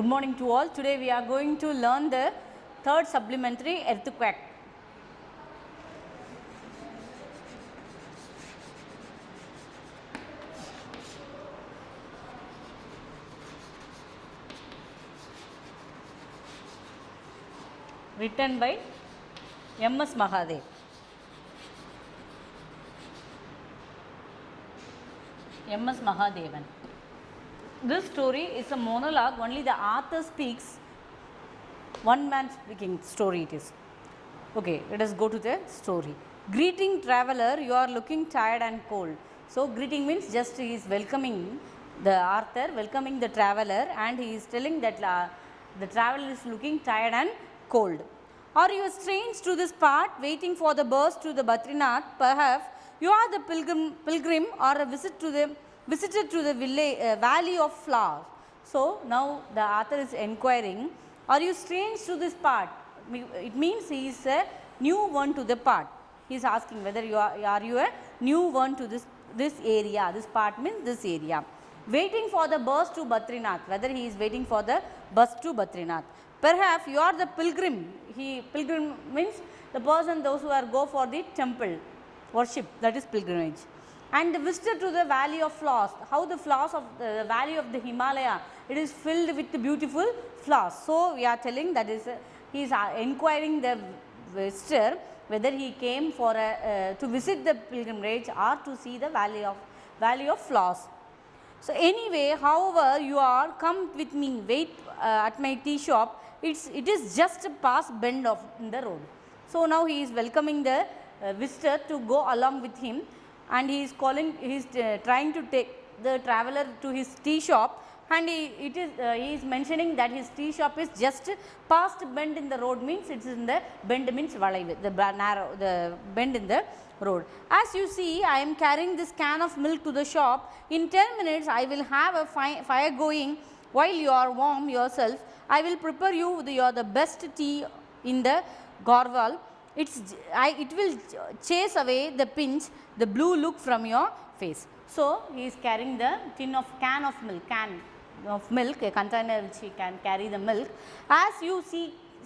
Good morning to all. Today we are going to learn the third supplementary earthquake. Written by M.S. Mahadev. M.S. Mahadevan. This story is a monologue, only the author speaks, one man speaking story it is. Okay, let us go to the story. Greeting traveller, you are looking tired and cold. So, greeting means just he is welcoming the author, welcoming the traveller, and he is telling that the traveller is looking tired and cold. Are you strange to this part, waiting for the bus to the Badrinath? Perhaps you are the pilgrim or a visitor to the valley of flowers. So, now the author is inquiring, are you strange to this part? It means he is a new one to the part. He is asking whether you are you a new one to this area. This part means this area. Waiting for the bus to Badrinath, whether he is waiting for the bus to Badrinath. Perhaps you are the pilgrim. Pilgrim means the person, those who are go for the temple worship, that is pilgrimage. And the visitor to the valley of flowers. How the flowers of the valley of the Himalaya, it is filled with beautiful flowers. So, we are telling that is he is inquiring the visitor whether he came for to visit the pilgrimage or to see the valley of flowers. So, anyway, however you are, come with me, wait at my tea shop. It is just past bend in the road. So, now he is welcoming the visitor to go along with him, and he is trying to take the traveller to his tea shop, and he is mentioning that his tea shop is just past bend in the road, means it is in the bend means valai, the bend in the road. As you see, I am carrying this can of milk to the shop. In 10 minutes I will have a fire going. While you are warm yourself, I will prepare you the best tea in the Garhwal. It will chase away the pinch, the blue look from your face. So, he is carrying the can of milk, a container which he can carry the milk. As you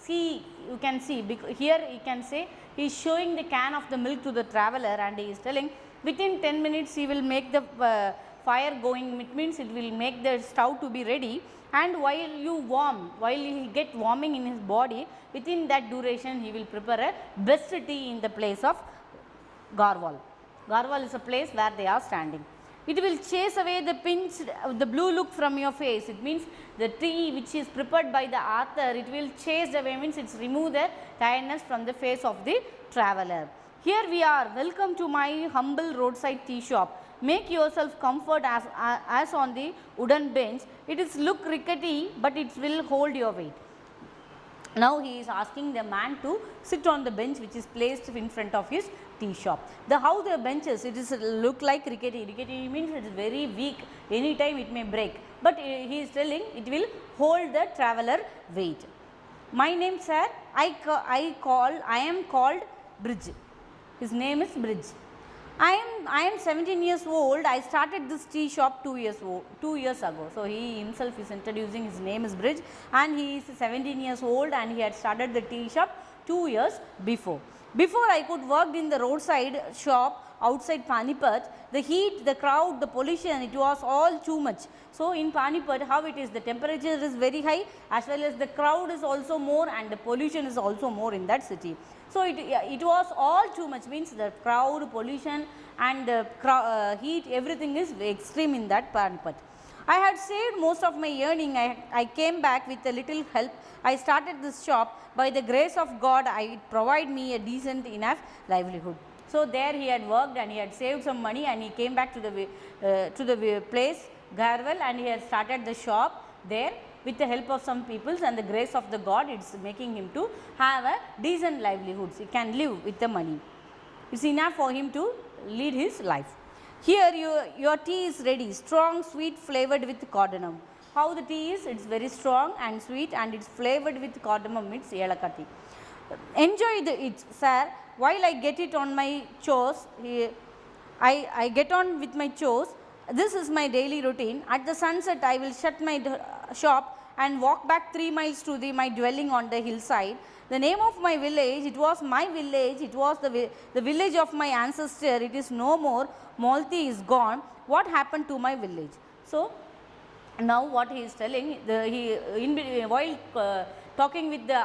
you can see, here you can say he is showing the can of the milk to the traveller, and he is telling within 10 minutes he will make the fire going. It means it will make the stove to be ready, and while he get warming in his body, within that duration he will prepare a best tea in the place of Garhwal. Garhwal is a place where they are standing. It will chase away the blue look from your face. It means the tea which is prepared by the author, it will chase away, means it remove the tiredness from the face of the traveller. Here we are, welcome to my humble roadside tea shop. Make yourself comfort as on the wooden bench. It is look rickety, but it will hold your weight. Now, he is asking the man to sit on the bench which is placed in front of his tea shop. How the benches, it is look like rickety. Rickety means it is very weak, anytime it may break, but he is telling it will hold the traveller weight. My name, sir, I am called Bridge. His name is Bridge. I am 17 years old. I started this tea shop 2 years ago. So, he himself is introducing, his name is Bridge, and he is 17 years old, and he had started the tea shop 2 years before. Before I could work in the roadside shop outside Panipat, the heat, the crowd, the pollution, it was all too much. So, in Panipat, how it is, the temperature is very high, as well as the crowd is also more, and the pollution is also more in that city. So, it was all too much, means the crowd, pollution, and heat, everything is extreme in that Panipat. I had saved most of my earning. I came back with a little help. I started this shop. By the grace of God, it provide me a decent enough livelihood. So, there he had worked, and he had saved some money, and he came back to the place Garhwal, and he had started the shop there. With the help of some peoples and the grace of the God, it is making him to have a decent livelihood. He can live with the money. It is enough for him to lead his life. Here your tea is ready, strong, sweet, flavored with cardamom. How the tea is? It is very strong and sweet, and it is flavored with cardamom, it is Yelaka tea. Enjoy it, sir. While I get it on my chores, I get on with my chores. This is my daily routine. At the sunset, I will shut my shop and walk back 3 miles to my dwelling on the hillside. The name of my village, it was my village, it was the village of my ancestor, it is no more, Malti is gone, what happened to my village? So, now what he is telling, while talking with the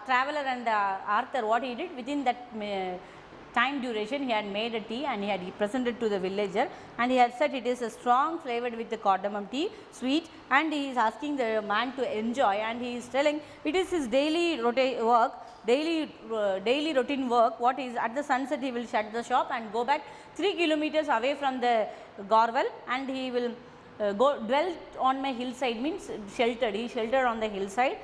traveler and Arthur, what he did within that time duration, he had made a tea and he had presented to the villager, and he had said it is a strong flavored with the cardamom tea, sweet, and he is asking the man to enjoy, and he is telling it is his daily work, daily routine work. What is at the sunset he will shut the shop and go back 3 kilometers away from the Gorval, and he will go dwell on my hillside, means sheltered, he sheltered on the hillside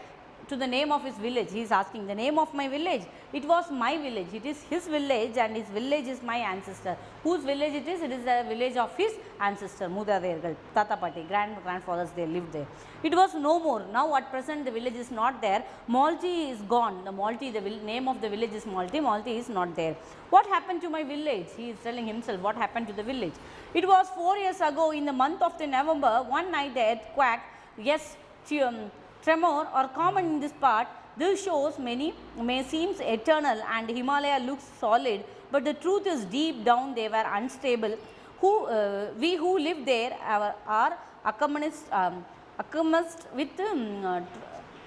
to the name of his village. He is asking the name of my village, it was my village, it is his village, and his village is my ancestor. Whose village it is? It is the village of his ancestor, Mudadergal, Tata Pati, grandfathers, they lived there. It was no more, now at present the village is not there, Malti is gone, the Malti, the name of the village is Malti, Malti is not there. What happened to my village? He is telling himself what happened to the village. It was 4 years ago in the month of the November, one night the earthquake, yes, tremor are common in this part. This shows many may seems eternal and Himalaya looks solid, but the truth is deep down they were unstable. We who live there are accustomed with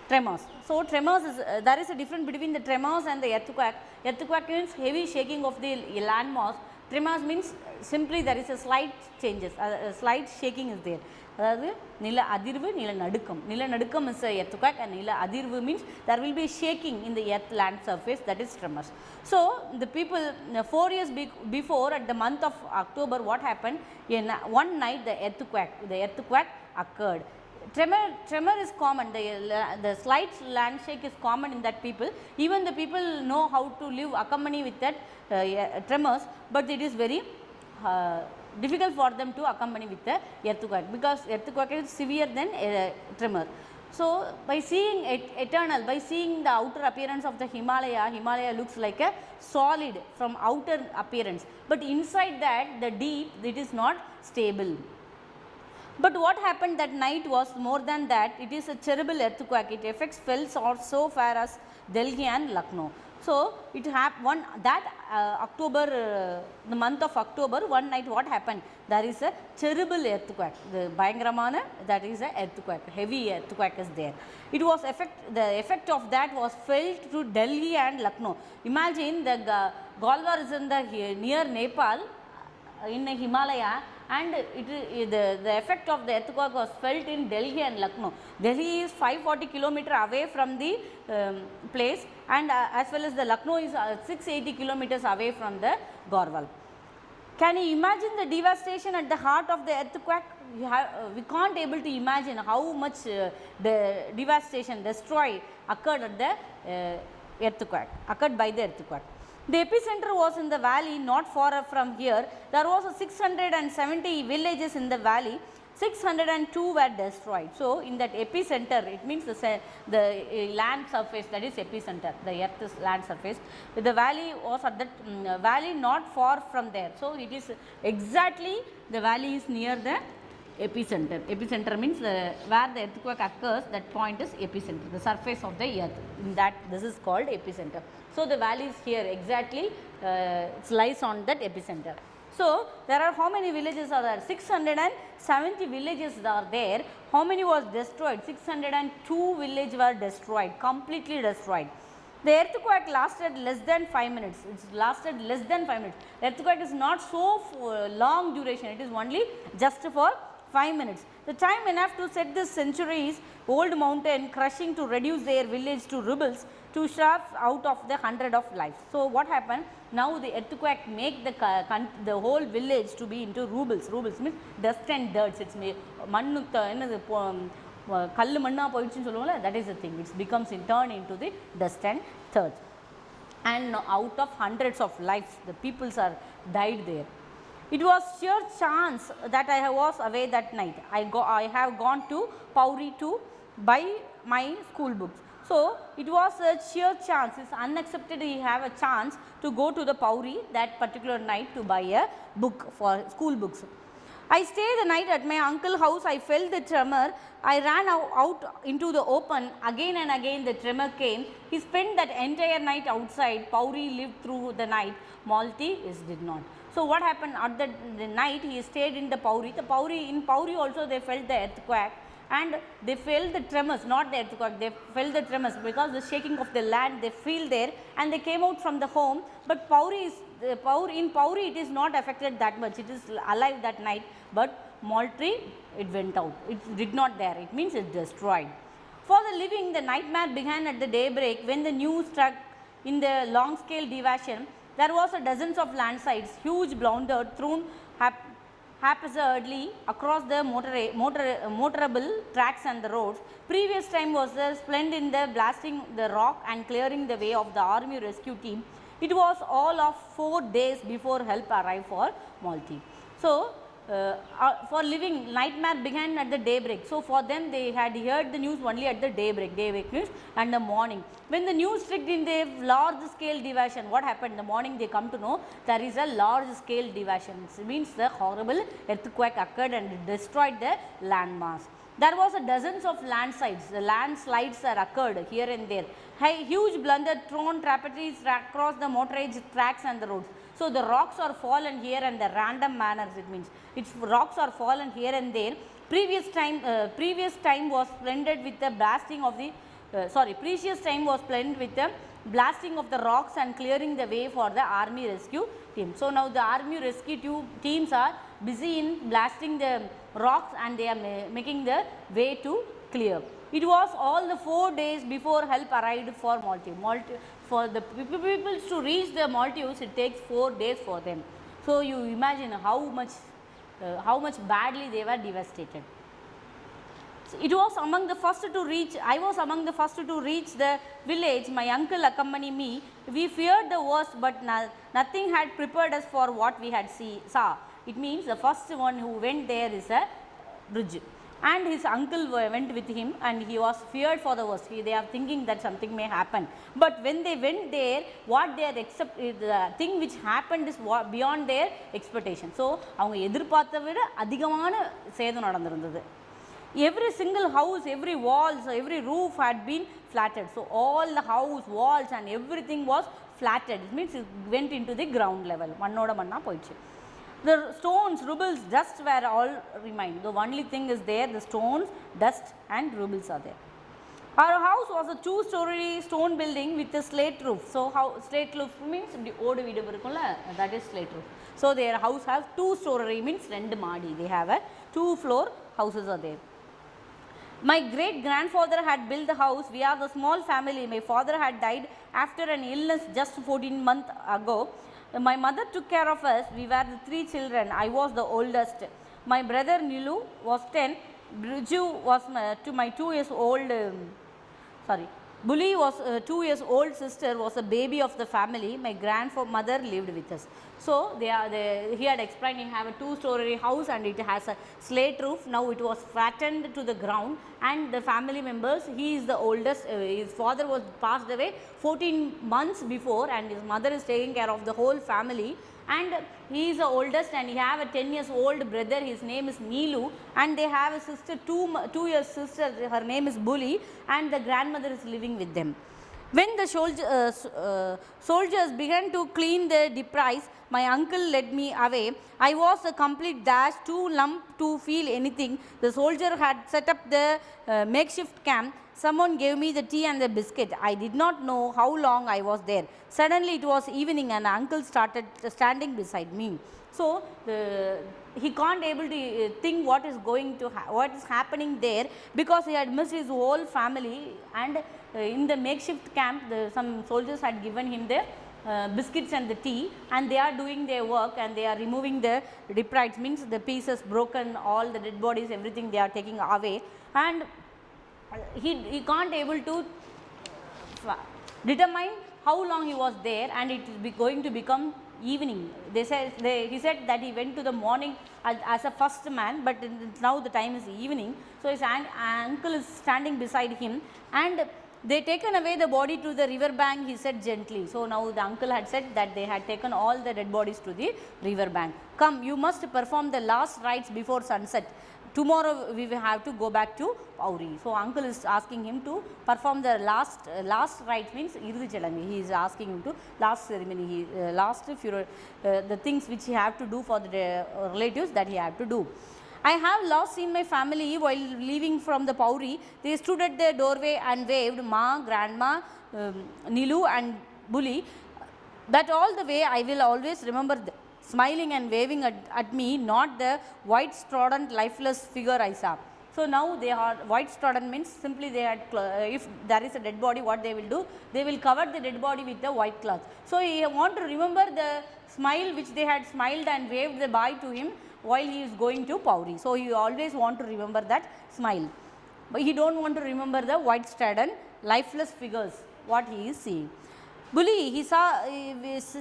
tremors. So, tremors is there is a difference between the tremors and the earthquake. Earthquake means heavy shaking of the landmass. Tremors means simply there is a slight changes, slight shaking is there. அதாவது நில அதிர்வு நிலநடுக்கம் is a earthquake, and நில அதிர்வு means there will be shaking in the earth land surface, that is tremors. So, the people 4 years before at the month of October, what happened? One night the earthquake occurred. Tremor is common, the slight land shake is common in that people, even the people know how to live accompany with that tremors, but it is very difficult for them to accompany with the earthquake, because earthquake is severe than tremor. So, by seeing eternal, by seeing the outer appearance of the Himalaya looks like a solid from outer appearance, but inside that the deep, it is not stable. But what happened that night was more than that, it is a terrible earthquake, it affects felt so far as Delhi and Lucknow. So, it happened that October, the month of October, one night what happened? There is a terrible earthquake, the Bayangaramana, that is a earthquake, heavy earthquake is there. It was the effect of that was felt to Delhi and Lucknow. Imagine the Galwar is in the near Nepal, in Himalaya, and the effect of the earthquake was felt in Delhi and Lucknow. Delhi is 540 kilometers away from the place, and as well as the Lucknow is 680 kilometers away from the Gorval. Can you imagine the devastation at the heart of the earthquake? We can't able to imagine how much the devastation, destroy occurred at the earthquake, occurred by the earthquake. The epicenter was in the valley not far from here. There was 670 villages in the valley, 602 were destroyed. So, in that epicenter, it means the land surface, that is epicenter, the earth's land surface. The valley was at that valley not far from there. So, it is exactly the valley is near the epicenter. Epicenter means where the earthquake occurs, that point is epicenter, the surface of the earth. In that, this is called epicenter. So, the valley is here exactly, it lies on that epicenter. So, there are how many villages are there? 670 villages are there. How many was destroyed? 602 villages were destroyed, completely destroyed. The earthquake lasted less than 5 minutes. It lasted less than 5 minutes. The earthquake is not so long duration. It is only just for 5 minutes. The time enough to set the centuries old mountain crushing to reduce their village to rubbles, to shove out of the hundred of lives. So, what happened? Now, the earthquake make the whole village to be into rubbles. Rubbles means dust and dirt. It's mannu kallu manna poiduchu solluvala, that is the thing. It becomes turned into the dust and dirt. And out of hundreds of lives, the peoples are died there. It was sheer chance that I was away that night. I have gone to Pauri to buy my school books. So, it was a sheer chance, it is unaccepted he have a chance to go to the Pauri that particular night to buy a book for school books. I stayed the night at my uncle's house. I felt the tremor. I ran out into the open. Again and again the tremor came. He spent that entire night outside. Pauri lived through the night. Maltese did not. So what happened at the night? He stayed in the Pauri. In Pauri also they felt the earthquake, and they felt the tremors, not the earthquake, they felt the tremors because the shaking of the land they feel there, and they came out from the home. But in Pauri it is not affected that much, it is alive that night, but Moultrie it went out, it did not there, it means it destroyed. For the living, the nightmare began at the daybreak when the news struck in the long scale deviation. There was a dozens of landslides, huge boulders thrown haphazardly across the motorable tracks and the roads. Previous time was spent in the blasting the rock and clearing the way of the army rescue team. It was all of 4 days before help arrived for Malti. So, for living, nightmare began at the daybreak. So, for them they had heard the news only at the daybreak news and the morning. When the news struck in the large scale deviation, what happened? In the morning they come to know there is a large scale deviation. It means the horrible earthquake occurred and it destroyed the landmass. There was a dozens of landslides. The landslides are occurred here and there. Huge blunder thrown trapezes across the motorized tracks and the roads. So, the rocks are fallen here and the random manners, it means its rocks are fallen here and there. Previous time was splendid with the blasting of the precious time was splendid with the blasting of the rocks and clearing the way for the army rescue team. So, now the army rescue teams are busy in blasting the rocks and they are making the way to clear. It was all the 4 days before help arrived for Maltese. For the people to reach the Maltese, it takes 4 days for them. So, you imagine how much badly they were devastated. So, it was among the first to reach, I was among the first to reach the village. My uncle accompanied me. We feared the worst, but nothing had prepared us for what we had saw. It means the first one who went there is a Bridge, and his uncle went with him, and he was feared for the worst. They are thinking that something may happen, but when they went there, what they are the thing which happened is beyond their expectation. So, அவங்க எதிர்பார்த்த விட அதிகமான சேதம் நடந்திருந்தது. Every single house, every walls, every roof had been flattened. So, all the house, walls and everything was flattened. It means it went into the ground level. மண்ணோட மண்ணா போயிடுச்சு. The stones, rubbles, dust were all remained. The only thing is there, the stones, dust and rubbles are there. Our house was a 2-story stone building with a slate roof. So, how slate roof means the old வீடு இருக்கும்ல, that is slate roof. So, their house has 2-story means 2 மாடி. They have a 2-floor houses are there. My great grandfather had built the house. We are the small family. My father had died after an illness just 14 months ago. My mother took care of us. We were the 3 children. I was the oldest. My brother Nilu was 10. Briju was to my 2 years old. Bully was 2 years old sister was a baby of the family. My grandmother lived with us. So, he had explained, you have a 2-story house and it has a slate roof. Now, it was flattened to the ground, and the family members, he is the oldest, his father was passed away 14 months before, and his mother is taking care of the whole family, and he is the oldest, and he have a 10 years old brother, his name is Neelu, and they have a sister, 2 years sister, her name is Bully, and the grandmother is living with them. When the soldiers began to clean the debris, my uncle led me away. I was a complete dash, too lump to feel anything. The soldier had set up the makeshift camp. Someone gave me the tea and the biscuit. I did not know how long I was there. Suddenly it was evening and uncle started standing beside me. So, he can't able to think what is happening there, because he had missed his whole family, and in the makeshift camp some soldiers had given him the biscuits and the tea, and they are doing their work and they are removing the debris, means the pieces broken, all the dead bodies, everything they are taking away, and he can't able to determine how long he was there, and it is going to become evening. He said that he went to the morning as a first man, but now the time is evening. So, his uncle is standing beside him, and they taken away the body to the river bank, he said gently. So now the uncle had said that they had taken all the dead bodies to the river bank. Come, you must perform the last rites before sunset. Tomorrow we will have to go back to Pauri. So uncle is asking him to perform the last rite, means Irudhi Chadangu. He is asking him to last ceremony, the things which he have to do for the relatives, that he have to do. I have last seen my family while leaving from the Pauri. They stood at the doorway and waved, Ma, Grandma, Nilu and Bully. That all the way I will always remember smiling and waving at me, not the white strident lifeless figure I saw. So now they are white strident, means simply they had, if there is a dead body, what they will do? They will cover the dead body with the white cloth. So he want to remember the smile which they had smiled and waved the bye to him while he is going to Pauri. So he always want to remember that smile, but he don't want to remember the white strident lifeless figures what he is seeing. Bully, he saw,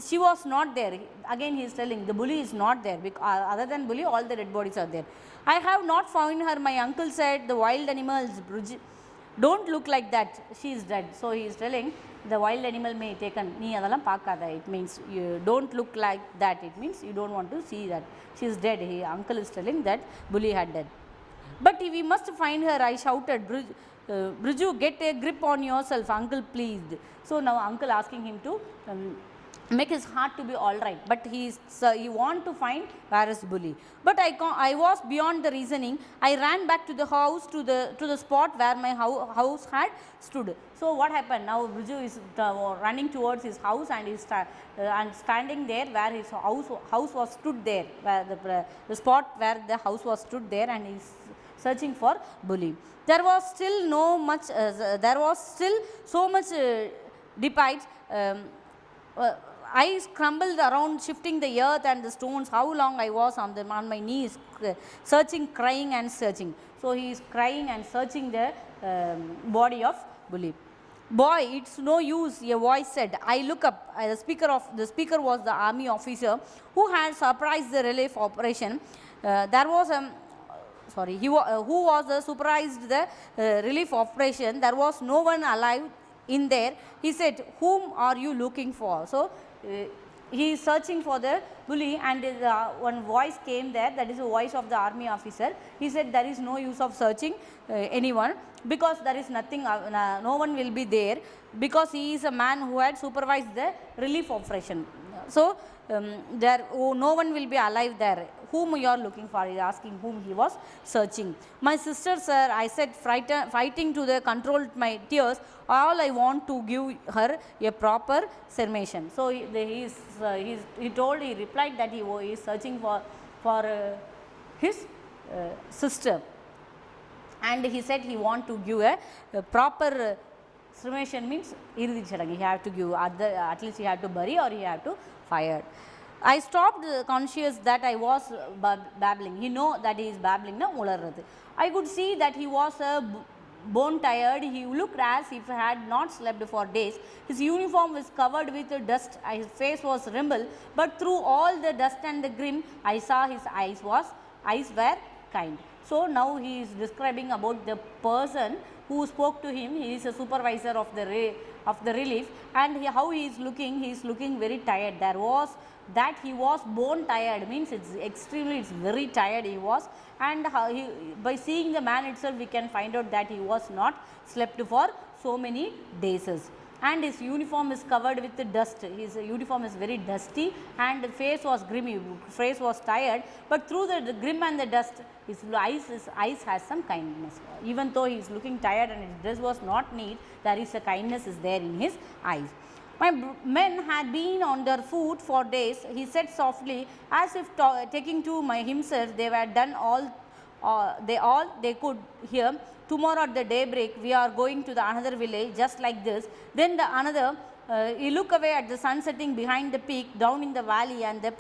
she was not there. Again he is telling the Bully is not there, because other than Bully all the dead bodies are there. I have not found her. My uncle said the wild animals don't look like that, she is dead. So he is telling the wild animal may taken, nee adala paakada, it means you don't look like that, it means you don't want to see that, she is dead. Uncle is telling that Bully had dead. But we must find her, I shouted. Briju, get a grip on yourself, uncle pleased. So now uncle asking him to make his heart to be all right, but he want to find where is Bully. But I was beyond the reasoning. I ran back to the house, to the spot where my house had stood. So what happened? Now Briju is running towards his house and is standing there where his house was stood there, where the spot where the house was stood there, and he is searching for Bully. There was still so much despite. I crumbled around, shifting the earth and the stones. How long I was on my knees, searching, crying and searching. So he is crying and searching the body of Bully. Boy, it's no use, a voice said. I look up. The speaker was the army officer who had surprised the relief operation. Who was supervised the relief operation. There was no one alive in there. He said, whom are you looking for? So he is searching for the Bully, and one voice came there, that is the voice of the army officer. He said there is no use of searching anyone, because there is nothing, no one will be there, because he is a man who had supervised the relief operation. So no one will be alive there. Whom you are looking for? He is asking whom he was searching. My sister, sir, I said, fighting to the control my tears. All I want to give her a proper sermon. So he replied that he is searching for his sister, and he said he want to give a proper sermon, means Irudhi Chadangu. He have to give, at least he have to bury or he have to fire. I stopped conscious that I was babbling. He know that he is babbling. I could see that he was bone tired. He looked as if he had not slept for days. His uniform was covered with dust. His face was rimbled, but through all the dust and the grim, I saw his eyes were kind. So now he is describing about the person who spoke to him. He is a supervisor of the relief, and how he is looking. He is looking very tired. There was that he was bone tired, means it's very tired he was, and by seeing the man itself we can find out that he was not slept for so many days, and his uniform is covered with the dust. His uniform is very dusty, and the face was grimy, face was tired, but through the grim and the dust his eyes has some kindness. Even though he is looking tired and his dress was not neat, there is a kindness is there in his eyes. My men had been on their foot for days, he said softly, as if taking to himself. They were done all they could hear. Tomorrow at the daybreak we are going to the another village just like this. Then the another, he look away at the sun setting behind the peak down in the valley, and the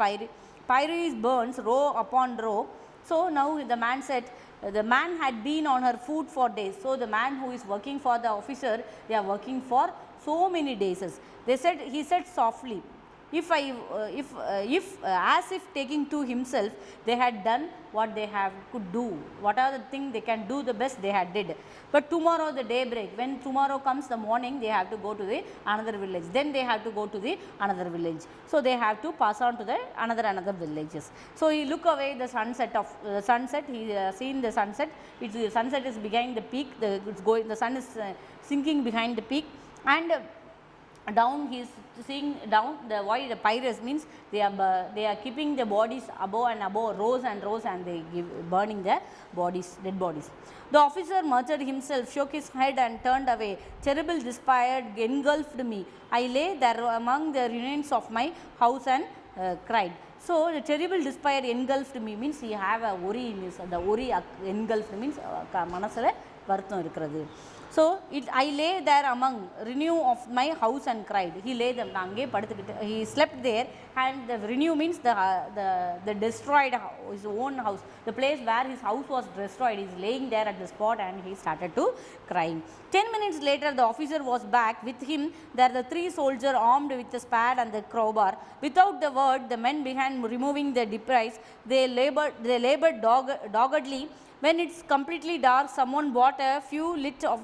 pyres burns row upon row. So now the man said, the man had been on her foot for days. So the man who is working for the officer, they are working for so many days. He said softly, as if taking to himself, they had done what they have could do, what are the thing they can do the best they had did. But tomorrow the daybreak, when tomorrow comes the morning, they have to go to the another village, then they have to go to the another village. So they have to pass on to the another villages. So he look away the sunset of sunset, he seen the sunset, the sunset is behind the peak, the sun is sinking behind the peak, and down he is seeing down the why the pyres means they are keeping the bodies above and above, rows and rows, and they burning the bodies, dead bodies. The officer muttered himself, shook his head and turned away. Terrible despair engulfed me. I lay there among the ruins of my house and cried. So the terrible despair engulfed me means he have a worry in his, the worry engulfed means manasala vartham irukkirathu. So I lay there among renew of my house and cried. He lay them, he slept there, and the renew means the destroyed his own house, the place where his house was destroyed. He is laying there at the spot and he started to crying. 10 minutes later the officer was back. With him there the 3 soldiers armed with the spade and the crowbar. Without the word the men began removing the debris. They labored doggedly. When it's completely dark, someone bought a few lit of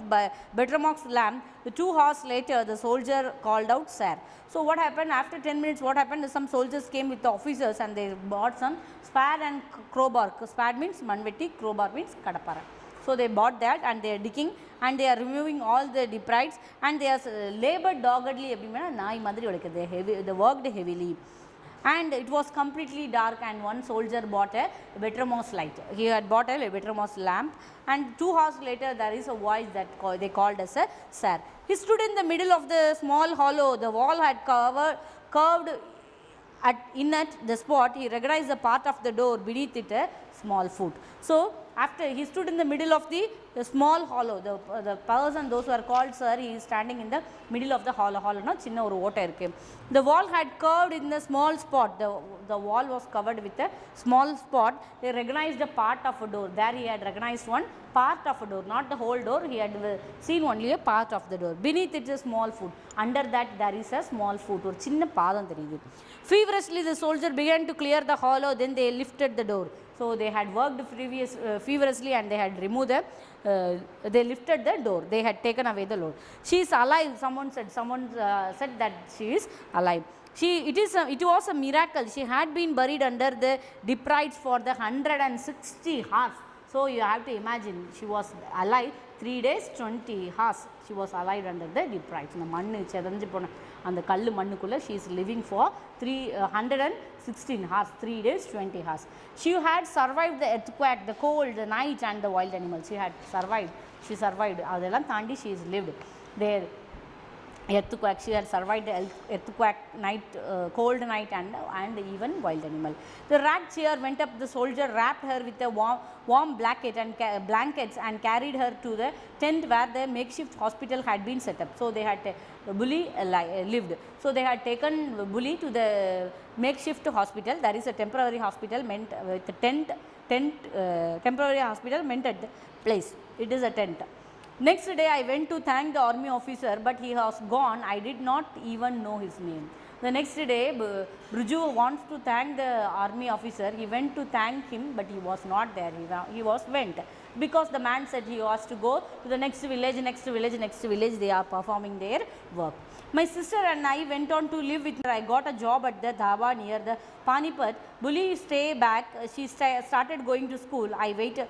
Bettermox lamp. The 2 hours later, the soldier called out, "Sir." So what happened after 10 minutes? What happened? Some soldiers came with the officers and they bought some spade and crowbar. Spade means manvetti, crowbar means kadapara. So they bought that and they are digging and they are removing all the debris and they are labored doggedly. They worked heavily. And it was completely dark, and one soldier bought a Bettermoss light. He had bought a Bettermoss lamp, and 2 hours later there is a voice that they called as a "Sir." He stood in the middle of the small hollow. The wall had curved at the spot. He recognized the part of the door beneath it, a small foot. So after he stood in the middle of the small hollow, the person, those who are called sir, he is standing in the middle of the hollow na chinna oru ota irukku. The wall had curved in the small spot. The wall was covered with a small spot. They recognized a part of a door. There he had recognized one part of a door, not the whole door. He had seen only a part of the door. Beneath it is a small foot. Under that there is a small foot, or chinna paadam theriyudhu. Feverishly the soldier began to clear the hollow. Then they lifted the door. So they had worked feverishly and they had removed they lifted the door. They had taken away the load. She is alive. Someone said that she is alive. It was a miracle. She had been buried under the debris for the 160 hours. So you have to imagine, she was alive 3 days 20 hours. She was alive under the debris. And the kallu mannukulla she is living for 316 hours, 3 days 20 hours. She had survived the earthquake, the cold, the night, and the wild animals. She had survived. She survived. Adellam thandi she is lived there. Earthquake, she had survived the earthquake, night, cold night, and even wild animal. The ragged chair went up. The soldier wrapped her with a warm blanket and blankets and carried her to the tent where the makeshift hospital had been set up. So they had Bully lived. So they had taken Bully to the makeshift hospital. There is a temporary hospital meant with a tent. Temporary hospital meant at the place. It is a tent. Next day I went to thank the army officer, but he was gone. I did not even know his name. The next day Bruju wants to thank the army officer. He went to thank him, but he was not there. He went because the man said he was to go to the next village. They are performing their work. My sister and I went on to live with her. I got a job at the dhaba near the Panipat. Bully stay back. She started going to school. It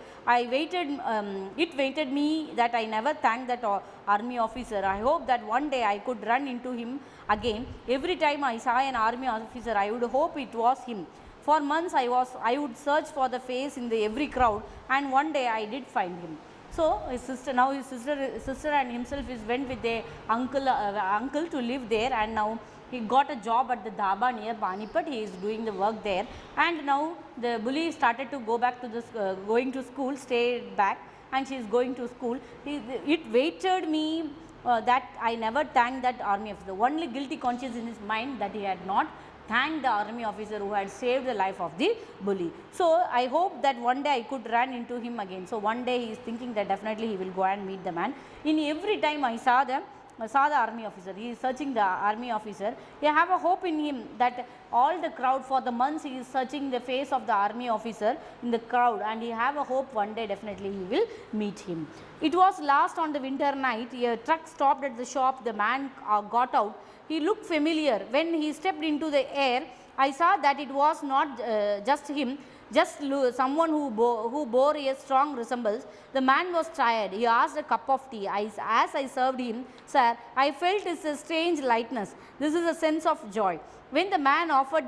waited me that I never thanked that army officer. I hope that one day I could run into him again. Every time I saw an army officer, I would hope it was him. For months I would search for the face in every crowd, and one day I did find him. So his sister and himself went with their uncle to live there, and now he got a job at the dhaba near Panipat. He is doing the work there, and now the bully started to go back to going to school, stayed back, and she is going to school. It waited me that I never thanked that army officer. The only guilty conscience in his mind that he had not thanked the army officer who had saved the life of the bully. So I hope that one day I could run into him again. So one day he is thinking that definitely he will go and meet the man. In every time I saw them, saw the army officer. He is searching the army officer. He have a hope in him that all the crowd for the months he is searching the face of the army officer in the crowd, and he have a hope one day definitely he will meet him. It was last on the winter night. A truck stopped at the shop. The man got out. He looked familiar. When he stepped into the air, I saw that it was not just him, just someone who bore a strong resemblance. The man was tired. He asked a cup of tea. As I served him, sir, I felt a strange lightness. This is a sense of joy. When the man offered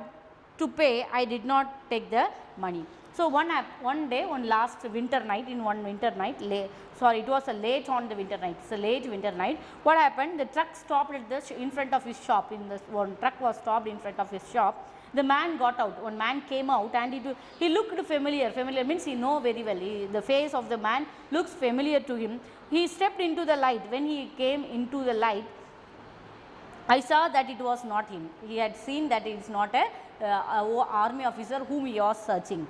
to pay, I did not take the money. So, one last winter night, it was a late on the winter night, it's a late winter night. What happened? The truck stopped at in front of his shop. One truck was stopped in front of his shop. The man got out. One man came out and he looked familiar. Familiar means he know very well. The face of the man looks familiar to him. He stepped into the light. When he came into the light, I saw that it was not him. He had seen that it is not a army officer whom he was searching.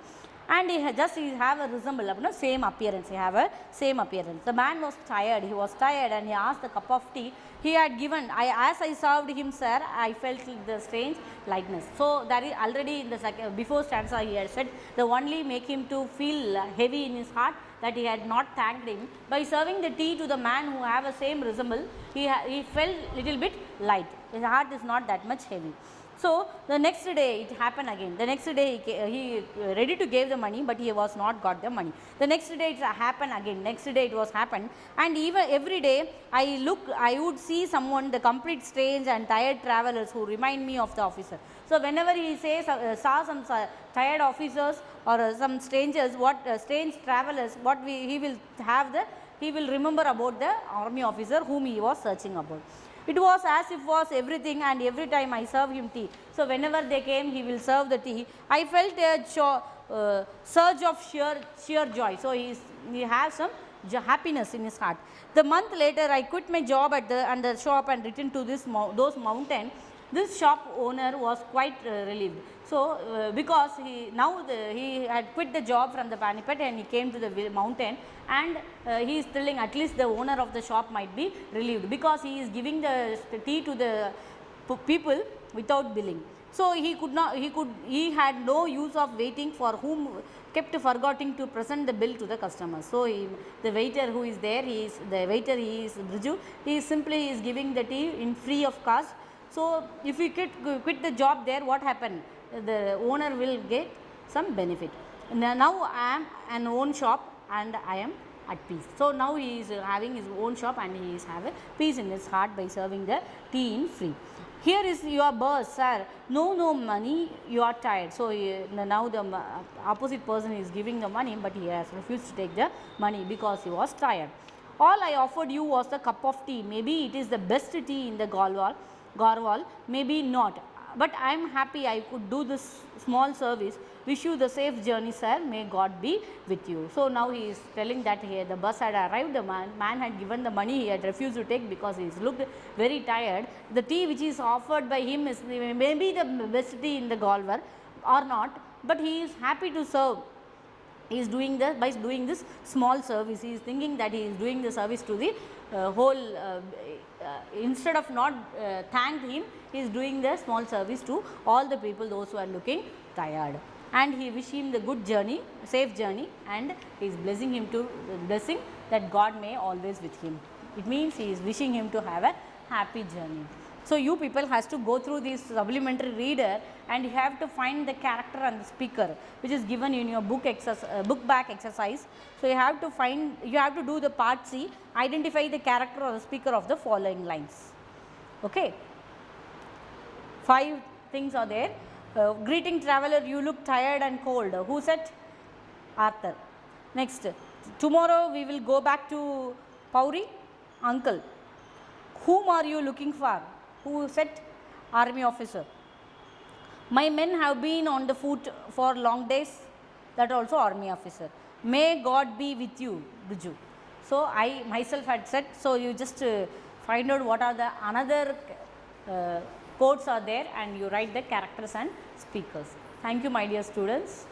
And he have a resemblance, same appearance. He have a same appearance. The man was tired. He was tired and he asked a cup of tea. He had given. As I served him, sir, I felt the strange lightness. So that is already in the before stanza he had said the only make him to feel heavy in his heart that he had not thanked him. By serving the tea to the man who have a same resemblance, he felt little bit light. His heart is not that much heavy. So, the next day it happened again. The next day he ready to give the money, but he was not got the money. The next day it happened again. Next day it was happened, and even every day I would see someone, the complete strange and tired travelers who remind me of the officer. So, whenever he says saw some tired officers or some strangers, strange travelers, he will remember about the army officer whom he was searching about. It was as if was everything, and every time I serve him tea. So, whenever they came, he will serve the tea. I felt a surge of sheer joy. So, he has some happiness in his heart. The month later, I quit my job at the shop and returned to those mountains. This shop owner was quite relieved. So, because he had quit the job from the Panipat and he came to the mountain, and he is telling at least the owner of the shop might be relieved, because he is giving the tea to the people without billing. So, he had no use of waiting for whom kept forgetting to present the bill to the customer. So, the waiter who is there, he is Briju, he is giving the tea in free of cost. So, if we quit the job there, what happened? The owner will get some benefit. Now, I am an own shop and I am at peace. So, now he is having his own shop and he is having peace in his heart by serving the tea in free. Here is your boss, sir. No money, you are tired. So, now the opposite person is giving the money, but he has refused to take the money because he was tired. All I offered you was a cup of tea. Maybe it is the best tea in the Garhwal, maybe not, but I am happy I could do this small service. Wish you the safe journey, sir. May God be with you. So, now he is telling that the bus had arrived, the man had given the money, he had refused to take because he looked very tired. The tea which is offered by him is maybe the best tea in the Garhwal or not, but he is happy to serve. He is doing by doing this small service. He is thinking that he is doing the service to the whole. Instead of not thanked him, he is doing the small service to all the people, those who are looking tired. And he wish him the good journey, safe journey, and he is blessing him to blessing that God may always with him. It means he is wishing him to have a happy journey. So, you people has to go through this supplementary reader and you have to find the character and the speaker, which is given in your book back exercise. So, you have to do the part C, identify the character or the speaker of the following lines. Okay. 5 things are there. Greeting traveler, you look tired and cold. Who said? Arthur. Next, tomorrow we will go back to Pauri. Uncle. Whom are you looking for? Who said? Army officer. My men have been on the foot for long days. That also army officer. May God be with you, Briju. So, I myself had said. So, you just find out what are the another quotes are there and you write the characters and speakers. Thank you, my dear students.